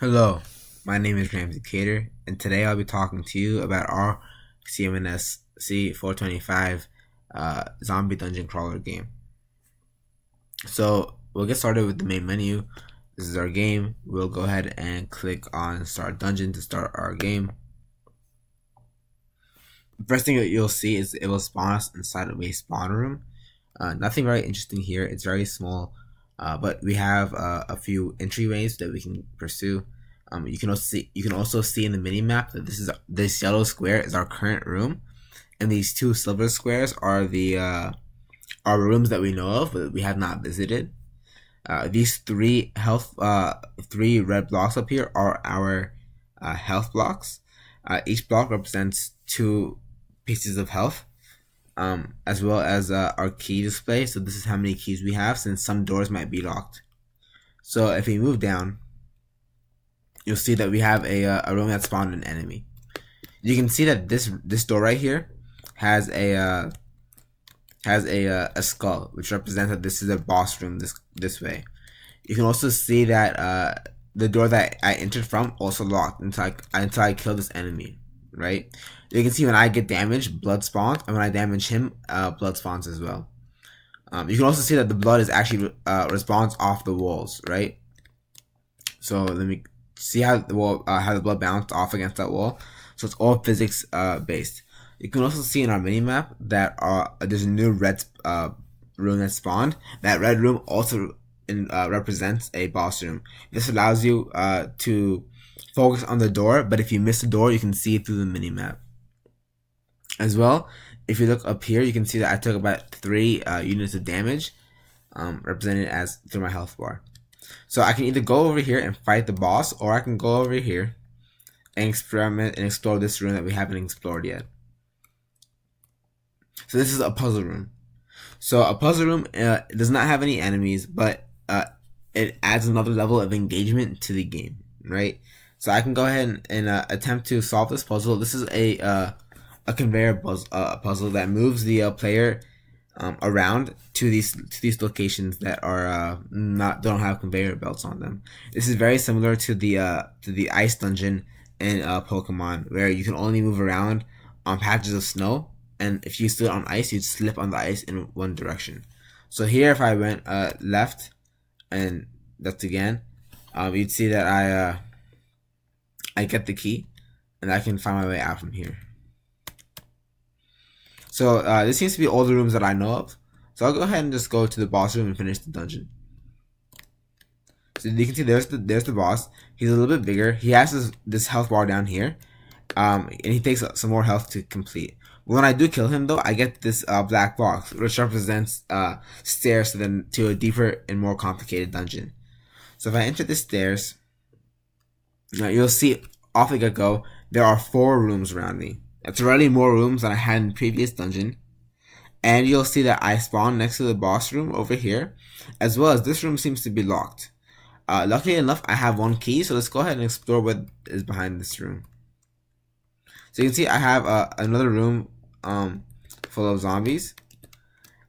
Hello, my name is Khadder, and today I'll be talking to you about our CMSC 425 zombie dungeon crawler game. So we'll get started with the main menu. This is our game. We'll go ahead and click on Start Dungeon to start our game. First thing that you'll see is it will spawn us inside of a spawn room. Nothing very interesting here. It's very small, but we have a few entryways that we can pursue. You can also see in the mini map that this yellow square is our current room, and these two silver squares are the are rooms that we know of but we have not visited. These three red blocks up here are our health blocks. Each block represents two pieces of health, as well as our key display. So this is how many keys we have, since some doors might be locked. So if we move down, you'll see that we have a room that spawned an enemy. You can see that this door right here has a skull, which represents that this is a boss room this way. You can also see that the door that I entered from also locked until I kill this enemy. Right? You can see when I get damaged, blood spawns, and when I damage him, blood spawns as well. You can also see that the blood is actually respawns off the walls, right? So let me see how the wall, how the blood bounced off against that wall. So it's all physics based. You can also see in our mini map that there's a new red room that spawned. That red room also represents a boss room. This allows you to focus on the door, but if you miss the door, you can see it through the mini map. As well, if you look up here, you can see that I took about 3 units of damage, represented as through my health bar. So I can either go over here and fight the boss, or I can go over here and experiment and explore this room that we haven't explored yet. So this is a puzzle room. So a puzzle room does not have any enemies, but it adds another level of engagement to the game, right? So I can go ahead and attempt to solve this puzzle. This is a conveyor puzzle that moves the player around to these locations that are don't have conveyor belts on them. This is very similar to the ice dungeon in Pokemon, where you can only move around on patches of snow, and if you stood on ice, you'd slip on the ice in one direction. So here, if I went left and left again, you'd see that I get the key, and I can find my way out from here. So this seems to be all the rooms that I know of. So I'll go ahead and just go to the boss room and finish the dungeon. So you can see there's the boss. He's a little bit bigger. He has this health bar down here, and he takes some more health to complete. When I do kill him, though, I get this black box, which represents stairs to a deeper and more complicated dungeon. So if I enter the stairs, you'll see off the get-go, there are 4 rooms around me. That's already more rooms than I had in the previous dungeon. And you'll see that I spawn next to the boss room over here, as well as this room seems to be locked. Luckily enough, I have 1 key, so let's go ahead and explore what is behind this room. So you can see I have another room full of zombies.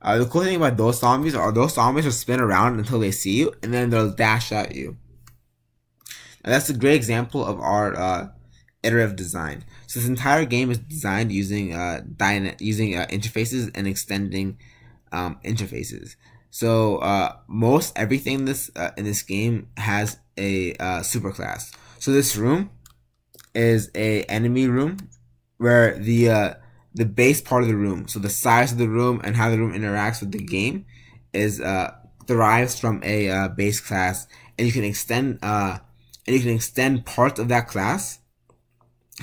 The cool thing about those zombies will spin around until they see you, and then they'll dash at you. Now that's a great example of our iterative design. So this entire game is designed using interfaces and extending interfaces. So most everything in this game has a superclass. So this room is a enemy room, where the base part of the room, so the size of the room and how the room interacts with the game, is derives from a base class, and you can extend parts of that class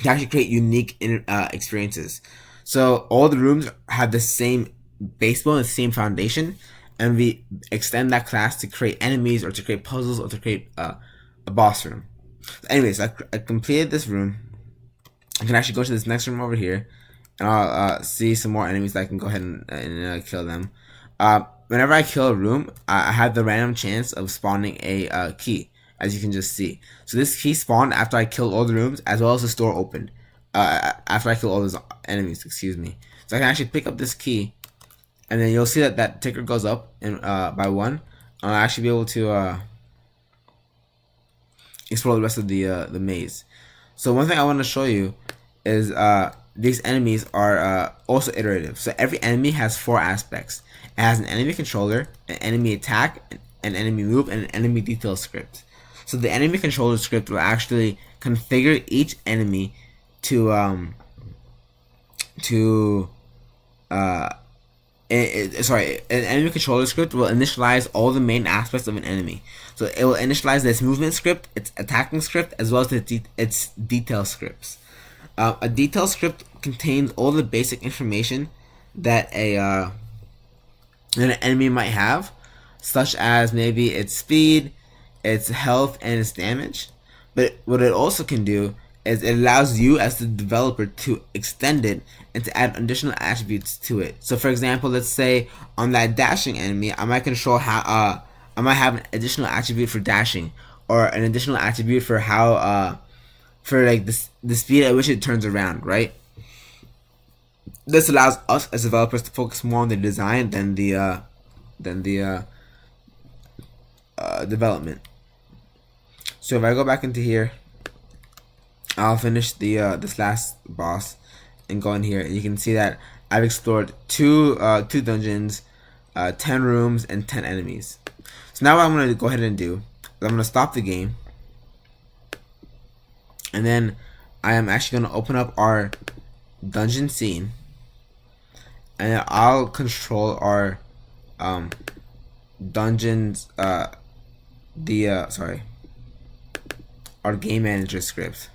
to actually create unique experiences. So all the rooms have the same baseball and the same foundation, and we extend that class to create enemies, or to create puzzles, or to create a boss room. Anyways, I completed this room. I can actually go to this next room over here, and I'll see some more enemies that I can go ahead and kill them. Whenever I kill a room, I have the random chance of spawning a key, as you can just see. So this key spawned after I killed all the rooms, as well as the store opened. After I kill all those enemies, excuse me. So I can actually pick up this key, and then you'll see that that ticker goes up by 1. I'll actually be able to explore the rest of the maze. So one thing I want to show you is these enemies are also iterative. So every enemy has 4 aspects. It has an enemy controller, an enemy attack, an enemy move, and an enemy detail script. So the enemy controller script will actually configure each enemy to an enemy controller script will initialize all the main aspects of an enemy. So it will initialize its movement script, its attacking script, as well as its detail scripts. A detail script contains all the basic information that an enemy might have, such as maybe its speed, its health, and its damage. But what it also can do is it allows you as the developer to extend it and to add additional attributes to it. So for example, let's say on that dashing enemy, I might control how I might have an additional attribute for dashing, or an additional attribute for how for like the speed at which it turns around, right? This allows us as developers to focus more on the design than the development. So if I go back into here, I'll finish the this last boss and go in here, and you can see that I've explored two dungeons, 10 rooms, and 10 enemies. So now what I'm gonna go ahead and do is I'm gonna stop the game, and then I am actually gonna open up our dungeon scene, and I'll control our dungeons our game manager script.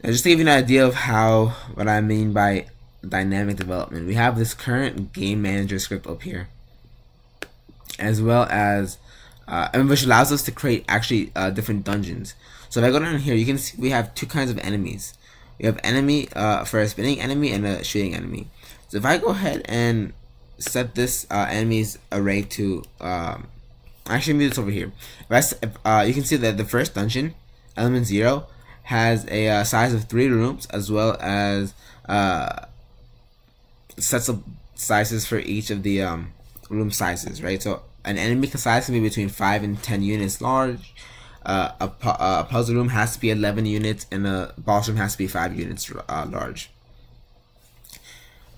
Now, just to give you an idea of what I mean by dynamic development, we have this current game manager script up here, as well as which allows us to create actually different dungeons. So if I go down here, you can see we have 2 kinds of enemies. We have enemy for a spinning enemy and a shooting enemy. So if I go ahead and set this enemies array to actually move this over here. You can see that the first dungeon, element 0, has a size of 3 rooms, as well as sets of sizes for each of the room sizes, right? So an enemy size can be between 5 and 10 units large. A puzzle room has to be 11 units, and a boss room has to be 5 units large.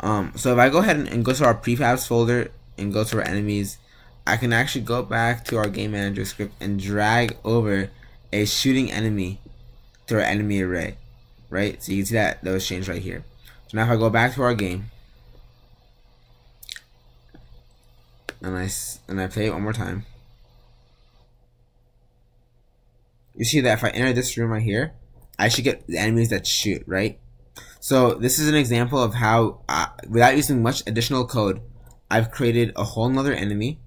So if I go ahead and go to our prefabs folder and go to our enemies, I can actually go back to our game manager script and drag over a shooting enemy to our enemy array, right? So you can see that was changed right here. So now if I go back to our game and I play it one more time, you see that if I enter this room right here, I should get the enemies that shoot, right? So this is an example of how, without using much additional code, I've created a whole nother enemy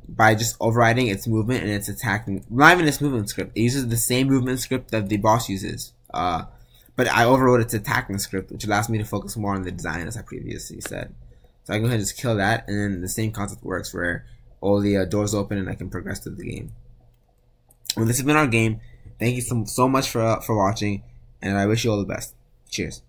by just overriding its movement and its attacking. Not even its movement script. It uses the same movement script that the boss uses. But I overrode its attacking script, which allows me to focus more on the design, as I previously said. So I can go ahead and just kill that, and then the same concept works where all the doors open and I can progress through the game. Well, this has been our game. Thank you so much for watching, and I wish you all the best. Cheers.